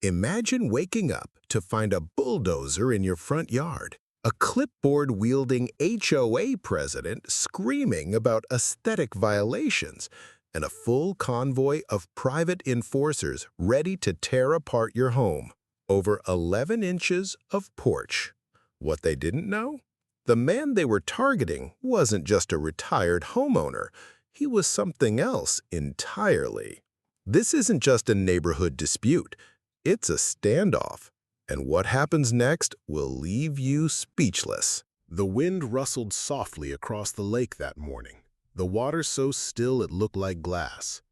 Imagine waking up to find a bulldozer in your front yard, a clipboard-wielding HOA president screaming about aesthetic violations, and a full convoy of private enforcers ready to tear apart your home. Over 11 inches of porch. What they didn't know? The man they were targeting wasn't just a retired homeowner. He was something else entirely. This isn't just a neighborhood dispute. It's a standoff. And what happens next will leave you speechless. The wind rustled softly across the lake that morning, the water so still it looked like glass.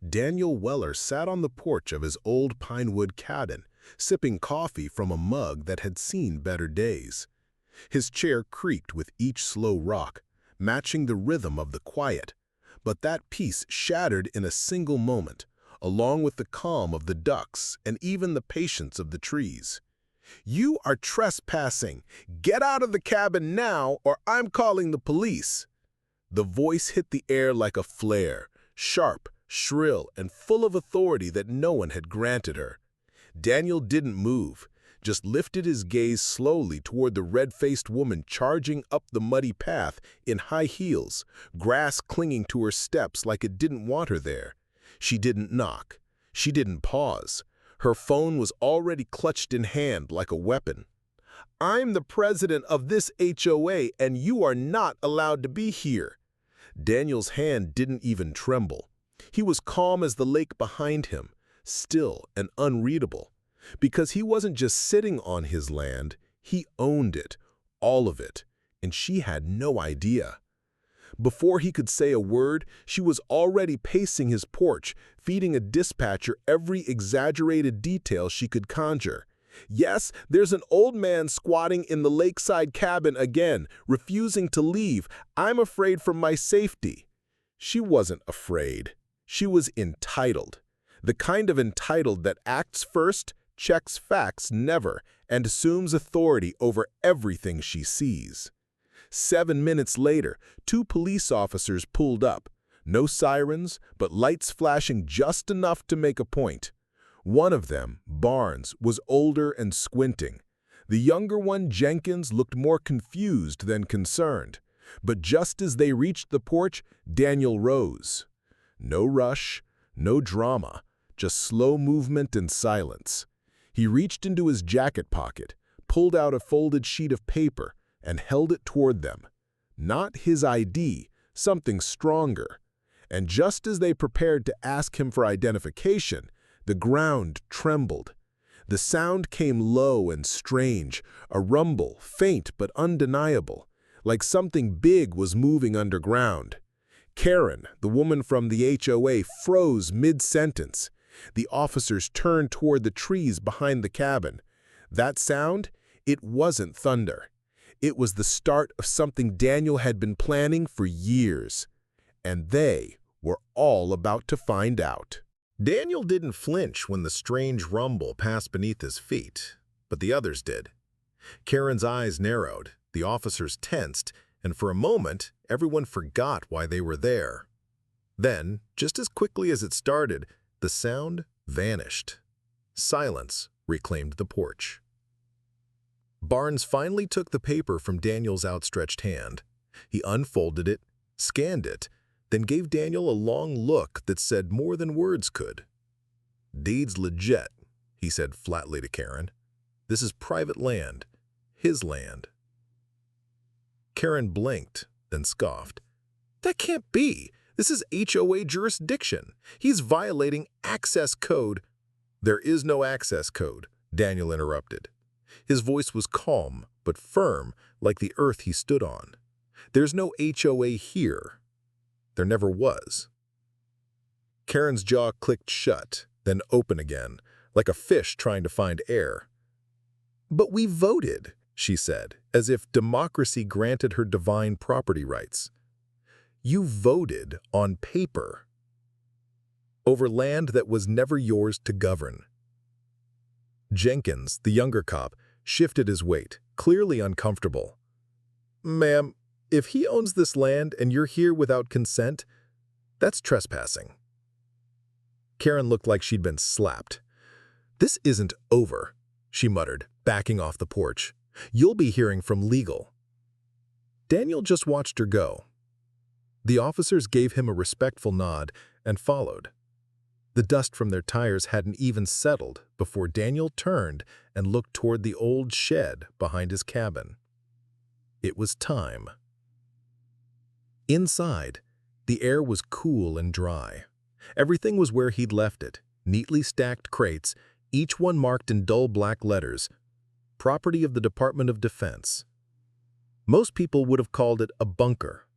Daniel Weller sat on the porch of his old pinewood cabin, sipping coffee from a mug that had seen better days. His chair creaked with each slow rock, matching the rhythm of the quiet. But that peace shattered in a single moment, along with the calm of the ducks and even the patience of the trees. "You are trespassing. Get out of the cabin now, or I'm calling the police." The voice hit the air like a flare, sharp, shrill, and full of authority that no one had granted her. Daniel didn't move, just lifted his gaze slowly toward the red-faced woman charging up the muddy path in high heels, grass clinging to her steps like it didn't want her there. She didn't knock. She didn't pause. Her phone was already clutched in hand like a weapon. "I'm the president of this HOA, and you are not allowed to be here." Daniel's hand didn't even tremble. He was calm as the lake behind him, still and unreadable. Because he wasn't just sitting on his land, he owned it, all of it, and she had no idea. Before he could say a word, she was already pacing his porch, feeding a dispatcher every exaggerated detail she could conjure. "Yes, there's an old man squatting in the lakeside cabin again, refusing to leave. I'm afraid for my safety." She wasn't afraid. She was entitled. The kind of entitled that acts first, checks facts never, and assumes authority over everything she sees. 7 minutes later, 2 police officers pulled up. No sirens, but lights flashing just enough to make a point. One of them, Barnes, was older and squinting. The younger one, Jenkins, looked more confused than concerned. But just as they reached the porch, Daniel rose. No rush, no drama, just slow movement and silence. He reached into his jacket pocket, pulled out a folded sheet of paper, and held it toward them. Not his ID, something stronger. And just as they prepared to ask him for identification, the ground trembled. The sound came low and strange, a rumble, faint but undeniable, like something big was moving underground. Karen, the woman from the HOA, froze mid-sentence. The officers turned toward the trees behind the cabin. That sound? It wasn't thunder. It was the start of something Daniel had been planning for years. And they were all about to find out. Daniel didn't flinch when the strange rumble passed beneath his feet, but the others did. Karen's eyes narrowed, the officers tensed, and for a moment, everyone forgot why they were there. Then, just as quickly as it started, the sound vanished. Silence reclaimed the porch. Barnes finally took the paper from Daniel's outstretched hand. He unfolded it, scanned it, then gave Daniel a long look that said more than words could. "Deed's legit," he said flatly to Karen. "This is private land. His land." Karen blinked, then scoffed. "That can't be. This is HOA jurisdiction. He's violating access code." "There is no access code," Daniel interrupted. His voice was calm, but firm, like the earth he stood on. "There's no HOA here. There never was." Karen's jaw clicked shut, then open again, like a fish trying to find air. "But we voted," she said, as if democracy granted her divine property rights. "You voted on paper. Over land that was never yours to govern." Jenkins, the younger cop, shifted his weight, clearly uncomfortable. "Ma'am, if he owns this land and you're here without consent, that's trespassing." Karen looked like she'd been slapped. "This isn't over," she muttered, backing off the porch. "You'll be hearing from legal." Daniel just watched her go. The officers gave him a respectful nod and followed. The dust from their tires hadn't even settled before Daniel turned and looked toward the old shed behind his cabin. It was time. Inside, the air was cool and dry. Everything was where he'd left it, neatly stacked crates, each one marked in dull black letters, "Property of the Department of Defense." Most people would have called it a bunker.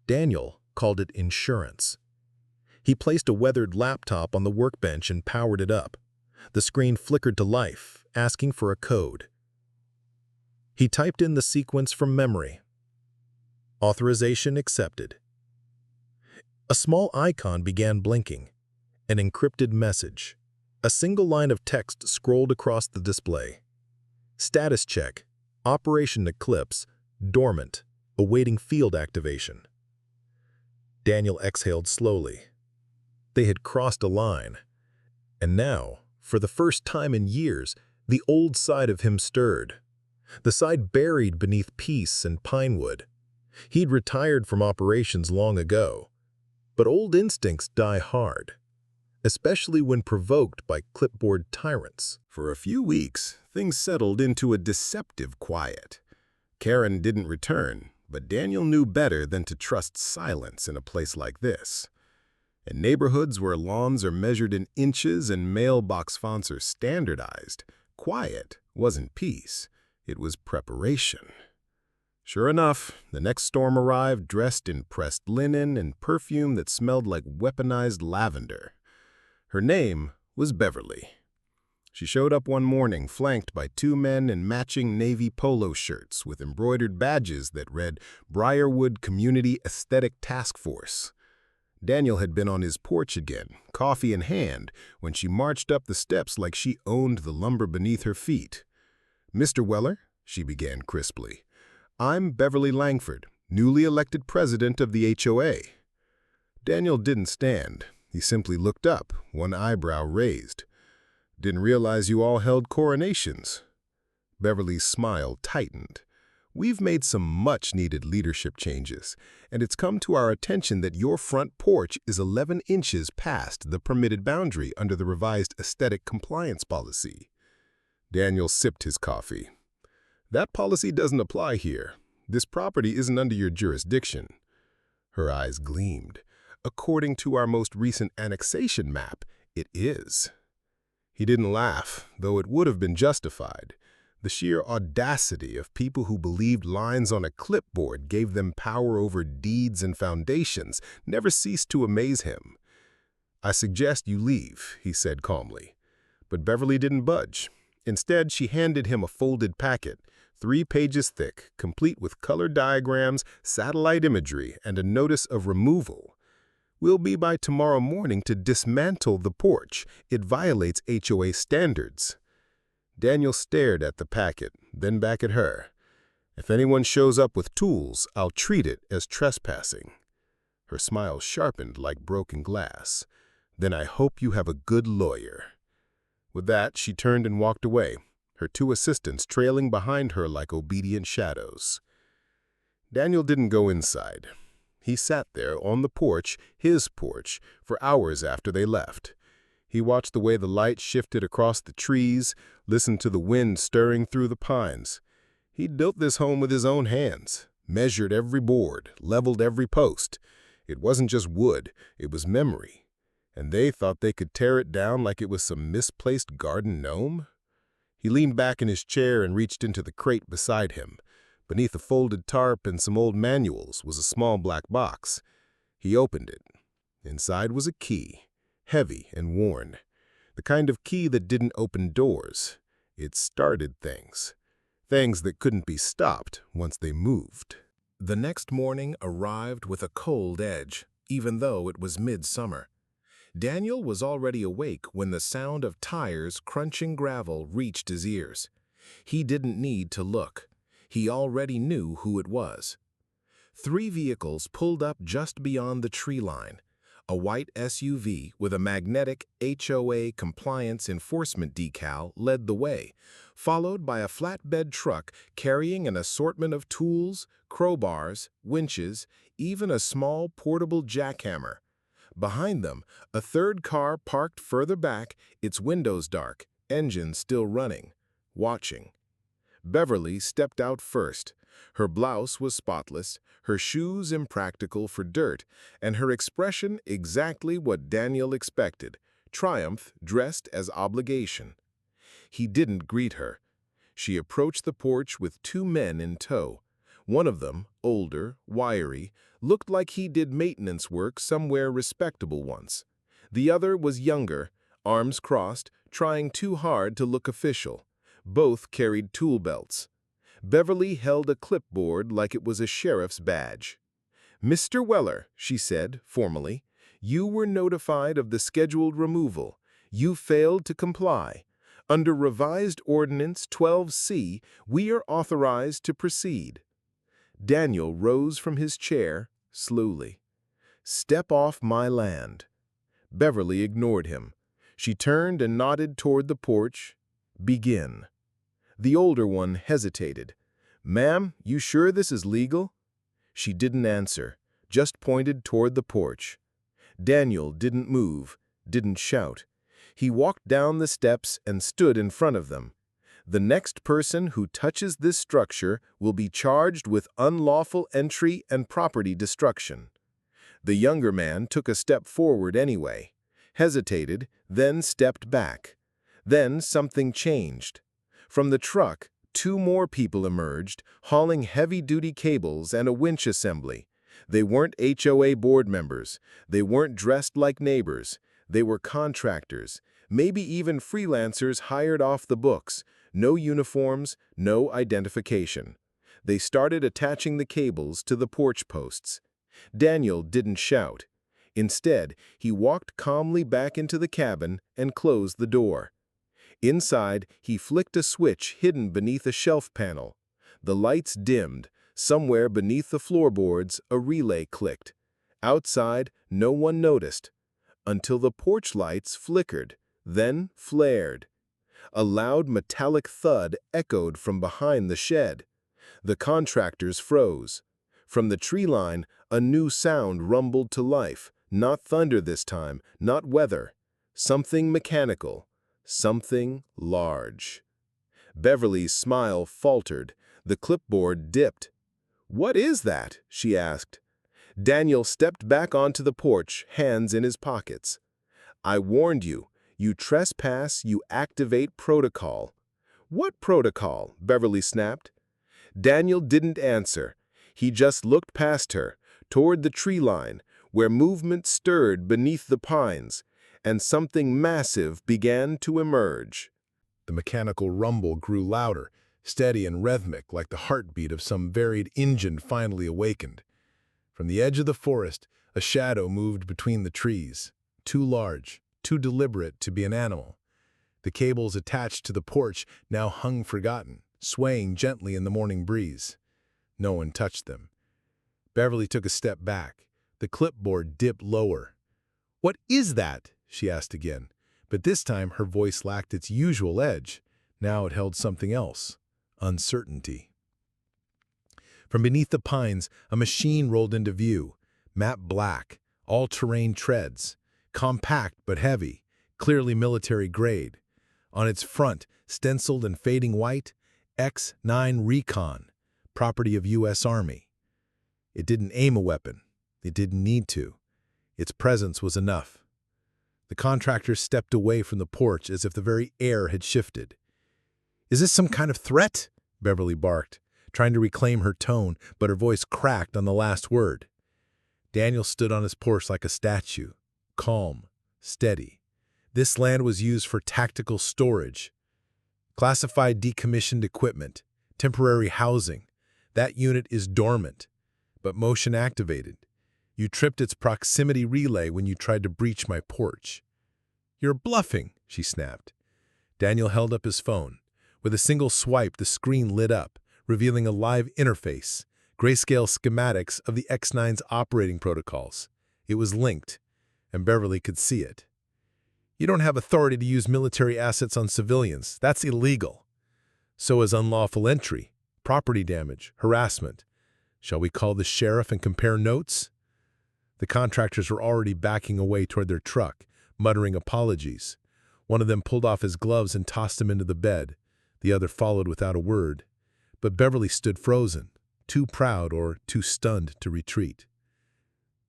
Daniel called it insurance. He placed a weathered laptop on the workbench and powered it up. The screen flickered to life, asking for a code. He typed in the sequence from memory. Authorization accepted. A small icon began blinking. An encrypted message. A single line of text scrolled across the display. Status check. Operation Eclipse. Dormant. Awaiting field activation. Daniel exhaled slowly. They had crossed a line. And now, for the first time in years, the old side of him stirred. The side buried beneath peace and pinewood. He'd retired from operations long ago. But old instincts die hard, especially when provoked by clipboard tyrants. For a few weeks, things settled into a deceptive quiet. Karen didn't return, but Daniel knew better than to trust silence in a place like this. In neighborhoods where lawns are measured in inches and mailbox fonts are standardized, quiet wasn't peace, it was preparation. Sure enough, the next storm arrived dressed in pressed linen and perfume that smelled like weaponized lavender. Her name was Beverly. She showed up one morning flanked by two men in matching navy polo shirts with embroidered badges that read Briarwood Community Aesthetic Task Force. Daniel had been on his porch again, coffee in hand, when she marched up the steps like she owned the lumber beneath her feet. "Mr. Weller," she began crisply, "I'm Beverly Langford, newly elected president of the HOA." Daniel didn't stand. He simply looked up, one eyebrow raised. "Didn't realize you all held coronations." Beverly's smile tightened. "We've made some much-needed leadership changes, and it's come to our attention that your front porch is 11 inches past the permitted boundary under the revised aesthetic compliance policy." Daniel sipped his coffee. "That policy doesn't apply here. This property isn't under your jurisdiction." Her eyes gleamed. "According to our most recent annexation map, it is." He didn't laugh, though it would have been justified. The sheer audacity of people who believed lines on a clipboard gave them power over deeds and foundations never ceased to amaze him. "I suggest you leave," he said calmly. But Beverly didn't budge. Instead, she handed him a folded packet, 3 pages thick, complete with color diagrams, satellite imagery, and a notice of removal. "We'll be by tomorrow morning to dismantle the porch. It violates HOA standards." Daniel stared at the packet, then back at her. "If anyone shows up with tools, I'll treat it as trespassing." Her smile sharpened like broken glass. "Then I hope you have a good lawyer." With that, she turned and walked away, her 2 assistants trailing behind her like obedient shadows. Daniel didn't go inside. He sat there on the porch, his porch, for hours after they left. He watched the way the light shifted across the trees, listened to the wind stirring through the pines. He'd built this home with his own hands, measured every board, leveled every post. It wasn't just wood, it was memory. And they thought they could tear it down like it was some misplaced garden gnome? He leaned back in his chair and reached into the crate beside him. Beneath a folded tarp and some old manuals was a small black box. He opened it. Inside was a key, heavy and worn. The kind of key that didn't open doors. It started things. Things that couldn't be stopped once they moved. The next morning arrived with a cold edge, even though it was midsummer. Daniel was already awake when the sound of tires crunching gravel reached his ears. He didn't need to look. He already knew who it was. 3 vehicles pulled up just beyond the tree line. A white SUV with a magnetic HOA compliance enforcement decal led the way, followed by a flatbed truck carrying an assortment of tools, crowbars, winches, even a small portable jackhammer. Behind them, a third car parked further back, its windows dark, engine still running, watching. Beverly stepped out first. Her blouse was spotless, her shoes impractical for dirt, and her expression exactly what Daniel expected, triumph dressed as obligation. He didn't greet her. She approached the porch with two men in tow. One of them, older, wiry, looked like he did maintenance work somewhere respectable once. The other was younger, arms crossed, trying too hard to look official. Both carried tool belts. Beverly held a clipboard like it was a sheriff's badge. "Mr. Weller," she said, formally, "you were notified of the scheduled removal. You failed to comply. Under Revised Ordinance 12C, we are authorized to proceed." Daniel rose from his chair, slowly. "Step off my land." Beverly ignored him. She turned and nodded toward the porch. "Begin." The older one hesitated. "Ma'am, you sure this is legal?" She didn't answer, just pointed toward the porch. Daniel didn't move, didn't shout. He walked down the steps and stood in front of them. "The next person who touches this structure will be charged with unlawful entry and property destruction." The younger man took a step forward anyway, hesitated, then stepped back. Then something changed. From the truck, two more people emerged, hauling heavy-duty cables and a winch assembly. They weren't HOA board members. They weren't dressed like neighbors. They were contractors, maybe even freelancers hired off the books. No uniforms, no identification. They started attaching the cables to the porch posts. Daniel didn't shout. Instead, he walked calmly back into the cabin and closed the door. Inside, he flicked a switch hidden beneath a shelf panel. The lights dimmed. Somewhere beneath the floorboards, a relay clicked. Outside, no one noticed. Until the porch lights flickered, then flared. A loud metallic thud echoed from behind the shed. The contractors froze. From the tree line, a new sound rumbled to life. Not thunder this time, not weather. Something mechanical. Something large. Beverly's smile faltered. The clipboard dipped. "What is that?" she asked. Daniel stepped back onto the porch, hands in his pockets. "I warned you. You trespass, you activate protocol." "What protocol?" Beverly snapped. Daniel didn't answer. He just looked past her, toward the tree line, where movement stirred beneath the pines, and something massive began to emerge. The mechanical rumble grew louder, steady and rhythmic like the heartbeat of some varied engine finally awakened. From the edge of the forest, a shadow moved between the trees, too large, too deliberate to be an animal. The cables attached to the porch now hung forgotten, swaying gently in the morning breeze. No one touched them. Beverly took a step back. The clipboard dipped lower. "What is that?" she asked again, but this time her voice lacked its usual edge. Now it held something else. Uncertainty. From beneath the pines, a machine rolled into view. Matte black, all-terrain treads. Compact but heavy, clearly military grade. On its front, stenciled in fading white, X9 Recon, property of U.S. Army. It didn't aim a weapon. It didn't need to. Its presence was enough. The contractor stepped away from the porch as if the very air had shifted. "Is this some kind of threat?" Beverly barked, trying to reclaim her tone, but her voice cracked on the last word. Daniel stood on his porch like a statue, calm, steady. This land was used for tactical storage, classified decommissioned equipment, temporary housing. That unit is dormant, but motion activated. You tripped its proximity relay when you tried to breach my porch. "You're bluffing," she snapped. Daniel held up his phone. With a single swipe, the screen lit up, revealing a live interface, grayscale schematics of the X9's operating protocols. It was linked. and Beverly could see it. "You don't have authority to use military assets on civilians. That's illegal. So is unlawful entry, property damage, harassment. Shall we call the sheriff and compare notes?" The contractors were already backing away toward their truck, muttering apologies. One of them pulled off his gloves and tossed them into the bed. The other followed without a word. But Beverly stood frozen, too proud or too stunned to retreat.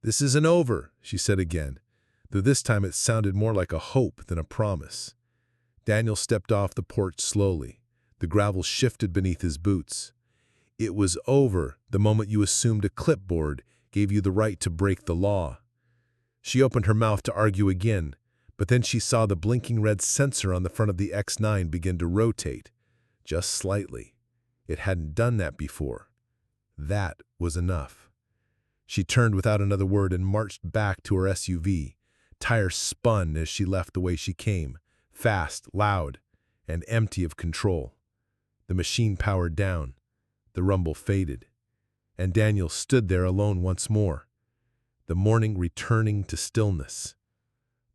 "This isn't over," she said again, though this time it sounded more like a hope than a promise. Daniel stepped off the porch slowly. The gravel shifted beneath his boots. "It was over the moment you assumed a clipboard gave you the right to break the law." She opened her mouth to argue again, but then she saw the blinking red sensor on the front of the X9 begin to rotate, just slightly. It hadn't done that before. That was enough. She turned without another word and marched back to her SUV. Tires spun as she left the way she came, fast, loud, and empty of control. The machine powered down. The rumble faded, and Daniel stood there alone once more, the morning returning to stillness.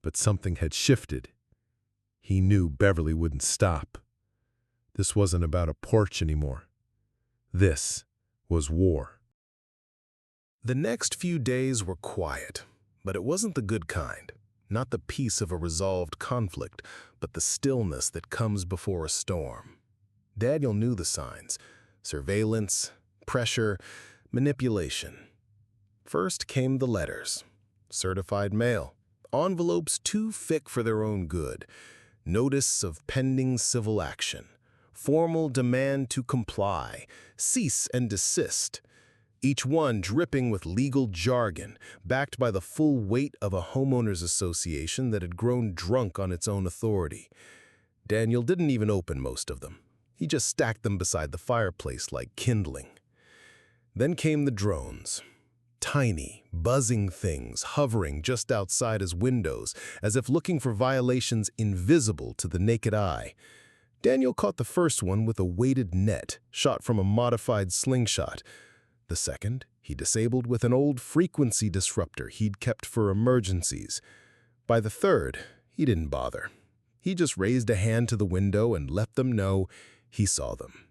But something had shifted. He knew Beverly wouldn't stop. This wasn't about a porch anymore. This was war. The next few days were quiet, but it wasn't the good kind. Not the peace of a resolved conflict, but the stillness that comes before a storm. Daniel knew the signs: surveillance, pressure, manipulation. First came the letters. Certified mail. Envelopes too thick for their own good. Notice of pending civil action. Formal demand to comply. Cease and desist. Each one dripping with legal jargon, backed by the full weight of a homeowners association that had grown drunk on its own authority. Daniel didn't even open most of them. He just stacked them beside the fireplace like kindling. Then came the drones. Tiny, buzzing things hovering just outside his windows, as if looking for violations invisible to the naked eye. Daniel caught the first one with a weighted net, shot from a modified slingshot. The second, he disabled with an old frequency disruptor he'd kept for emergencies. By the third, he didn't bother. He just raised a hand to the window and let them know he saw them.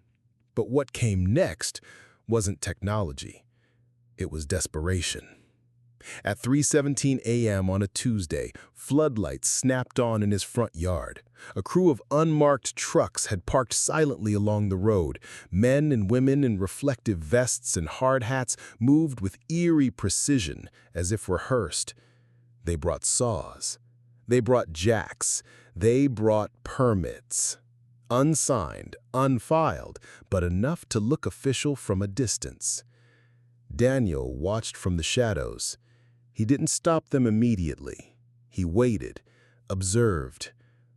But what came next wasn't technology. It was desperation. At 3:17 a.m. on a Tuesday, floodlights snapped on in his front yard. A crew of unmarked trucks had parked silently along the road. Men and women in reflective vests and hard hats moved with eerie precision, as if rehearsed. They brought saws. They brought jacks. They brought permits. Unsigned, unfiled, but enough to look official from a distance. Daniel watched from the shadows. He didn't stop them immediately. He waited, observed,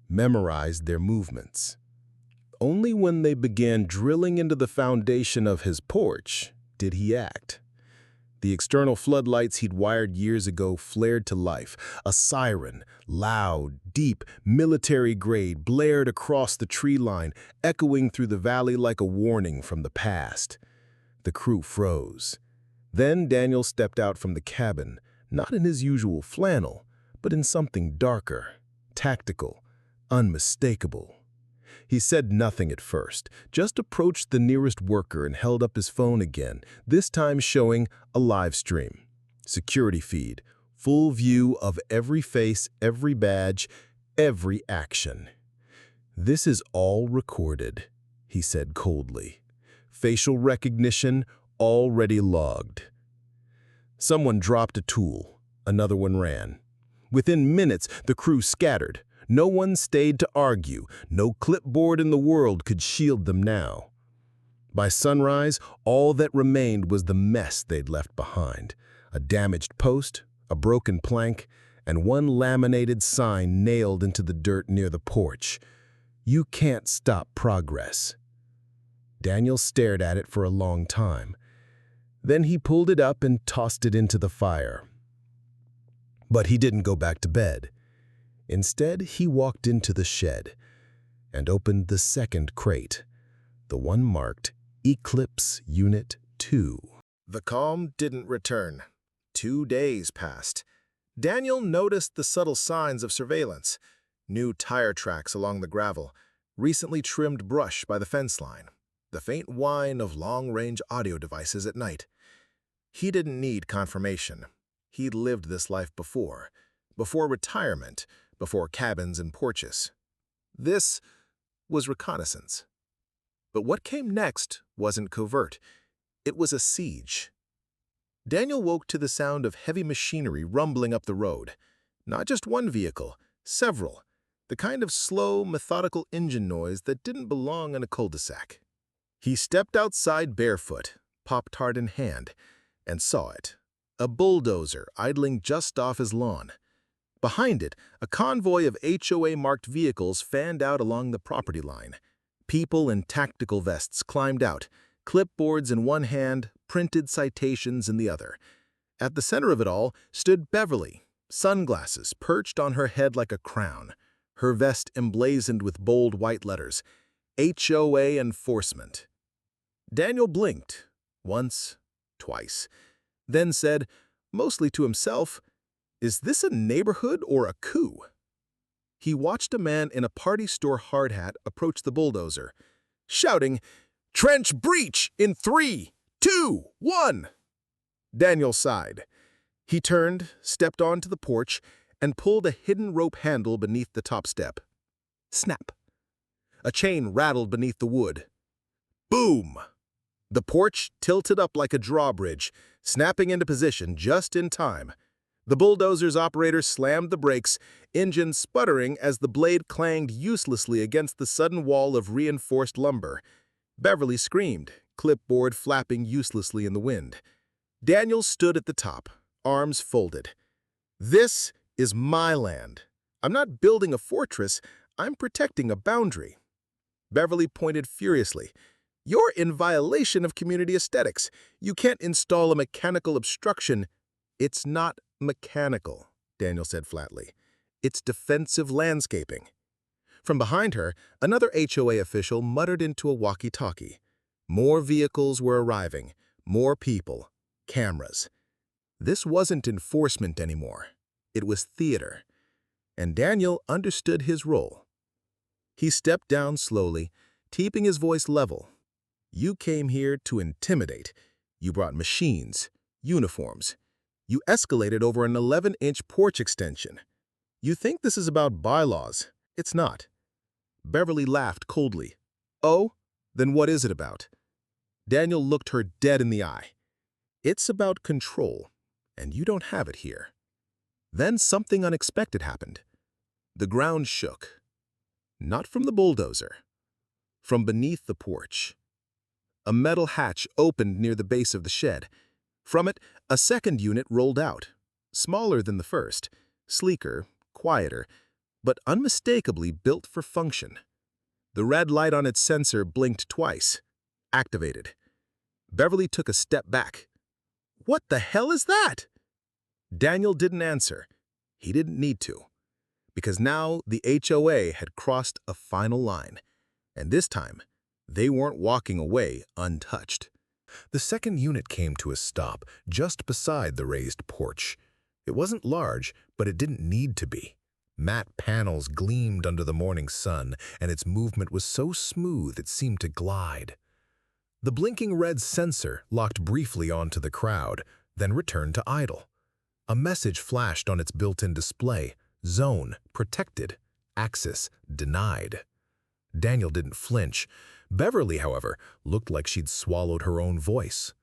memorized their movements. Only when they began drilling into the foundation of his porch did he act. The external floodlights he'd wired years ago flared to life. A siren, loud, deep, military-grade, blared across the tree line, echoing through the valley like a warning from the past. The crew froze. Then Daniel stepped out from the cabin, not in his usual flannel, but in something darker, tactical, unmistakable. He said nothing at first, just approached the nearest worker and held up his phone again, this time showing a live stream. Security feed, full view of every face, every badge, every action. "This is all recorded," he said coldly. "Facial recognition already logged." Someone dropped a tool. Another one ran. Within minutes, the crew scattered. No one stayed to argue. No clipboard in the world could shield them now. By sunrise, all that remained was the mess they'd left behind. A damaged post, a broken plank, and one laminated sign nailed into the dirt near the porch. "You can't stop progress." Daniel stared at it for a long time. Then he pulled it up and tossed it into the fire. But he didn't go back to bed. Instead, he walked into the shed and opened the second crate, the one marked Eclipse Unit 2. The calm didn't return. 2 days passed. Daniel noticed the subtle signs of surveillance: new tire tracks along the gravel, recently trimmed brush by the fence line, the faint whine of long-range audio devices at night. He didn't need confirmation. He'd lived this life before retirement, before cabins and porches. This was reconnaissance. But what came next wasn't covert. It was a siege. Daniel woke to the sound of heavy machinery rumbling up the road. Not just one vehicle, several. The kind of slow, methodical engine noise that didn't belong in a cul-de-sac. He stepped outside barefoot, Pop-Tart in hand, and saw it. A bulldozer idling just off his lawn. Behind it, a convoy of HOA-marked vehicles fanned out along the property line. People in tactical vests climbed out, clipboards in one hand, printed citations in the other. At the center of it all stood Beverly, sunglasses perched on her head like a crown, her vest emblazoned with bold white letters, HOA Enforcement. Daniel blinked, once, twice, then said, mostly to himself, "Is this a neighborhood or a coup?" He watched a man in a party store hard hat approach the bulldozer, shouting, "Trench breach in 3, 2, 1!" Daniel sighed. He turned, stepped onto the porch, and pulled a hidden rope handle beneath the top step. Snap. A chain rattled beneath the wood. Boom! The porch tilted up like a drawbridge, snapping into position just in time. The bulldozer's operator slammed the brakes, engine sputtering as the blade clanged uselessly against the sudden wall of reinforced lumber. Beverly screamed, clipboard flapping uselessly in the wind. Daniel stood at the top, arms folded. "This is my land. I'm not building a fortress, I'm protecting a boundary." Beverly pointed furiously. "You're in violation of community aesthetics. You can't install a mechanical obstruction." "It's not mechanical," Daniel said flatly. "It's defensive landscaping." From behind her, another HOA official muttered into a walkie-talkie. More vehicles were arriving, more people, cameras. This wasn't enforcement anymore. It was theater. And Daniel understood his role. He stepped down slowly, keeping his voice level. "You came here to intimidate. You brought machines, uniforms. You escalated over an 11-inch porch extension. You think this is about bylaws. It's not." Beverly laughed coldly. "Oh, then what is it about?" Daniel looked her dead in the eye. "It's about control, and you don't have it here." Then something unexpected happened. The ground shook. Not from the bulldozer. From beneath the porch. A metal hatch opened near the base of the shed. From it, a second unit rolled out, smaller than the first, sleeker, quieter, but unmistakably built for function. The red light on its sensor blinked twice. Activated. Beverly took a step back. "What the hell is that?" Daniel didn't answer. He didn't need to. Because now the HOA had crossed a final line. And this time, they weren't walking away untouched. The second unit came to a stop just beside the raised porch. It wasn't large, but it didn't need to be. Matte panels gleamed under the morning sun, and its movement was so smooth it seemed to glide. The blinking red sensor locked briefly onto the crowd, then returned to idle. A message flashed on its built-in display: Zone protected, access denied. Daniel didn't flinch. Beverly, however, looked like she'd swallowed her own voice.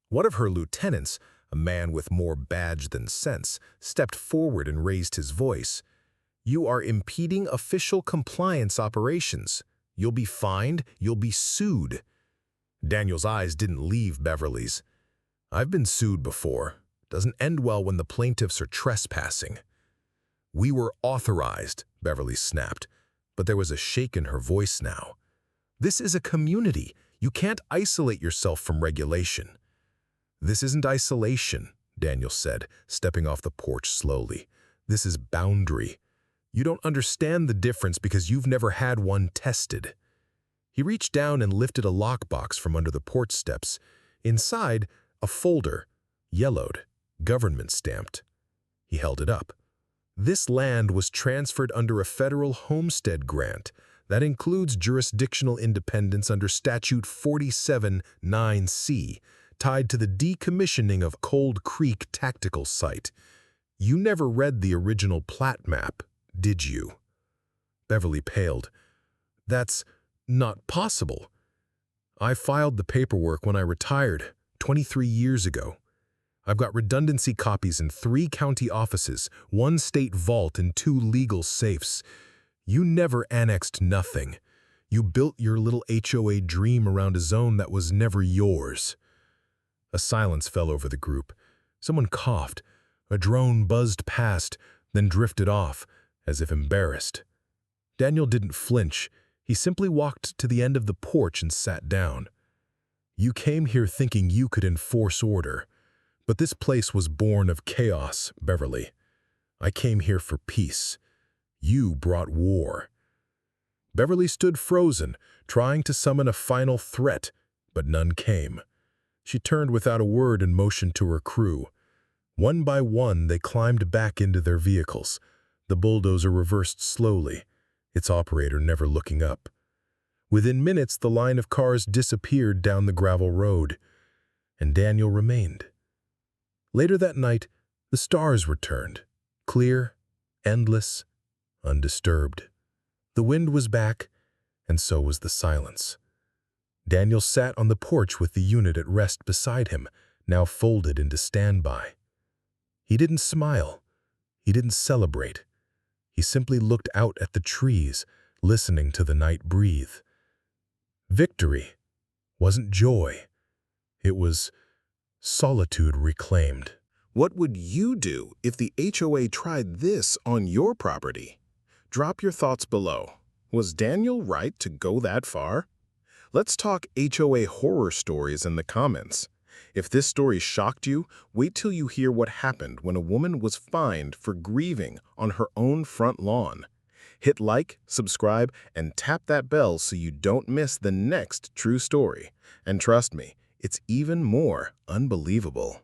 One of her lieutenants, a man with more badge than sense, stepped forward and raised his voice. "You are impeding official compliance operations. You'll be fined, you'll be sued." Daniel's eyes didn't leave Beverly's. "I've been sued before. Doesn't end well when the plaintiffs are trespassing." "We were authorized," Beverly snapped, but there was a shake in her voice now. "This is a community. You can't isolate yourself from regulation." "This isn't isolation," Daniel said, stepping off the porch slowly. "This is boundary. You don't understand the difference because you've never had one tested." He reached down and lifted a lockbox from under the porch steps. Inside, a folder, yellowed, government stamped. He held it up. This land was transferred under a federal homestead grant that includes jurisdictional independence under Statute 47(9)(c), tied to the decommissioning of Cold Creek Tactical Site. You never read the original plat map, did you? Beverly paled. That's not possible. I filed the paperwork when I retired, 23 years ago. I've got redundancy copies in 3 county offices, 1 state vault, and 2 legal safes. You never annexed nothing. You built your little HOA dream around a zone that was never yours. A silence fell over the group. Someone coughed. A drone buzzed past, then drifted off, as if embarrassed. Daniel didn't flinch. He simply walked to the end of the porch and sat down. You came here thinking you could enforce order. But this place was born of chaos, Beverly. I came here for peace. You brought war. Beverly stood frozen, trying to summon a final threat, but none came. She turned without a word and motioned to her crew. One by one, they climbed back into their vehicles. The bulldozer reversed slowly, its operator never looking up. Within minutes, the line of cars disappeared down the gravel road, and Daniel remained. Later that night, the stars returned, clear, endless, undisturbed. The wind was back, and so was the silence. Daniel sat on the porch with the unit at rest beside him, now folded into standby. He didn't smile. He didn't celebrate. He simply looked out at the trees, listening to the night breathe. Victory wasn't joy. It was solitude reclaimed. What would you do if the HOA tried this on your property? Drop your thoughts below. Was Daniel right to go that far? Let's talk HOA horror stories in the comments. If this story shocked you, wait till you hear what happened when a woman was fined for grieving on her own front lawn. Hit like, subscribe, and tap that bell so you don't miss the next true story. And trust me, it's even more unbelievable.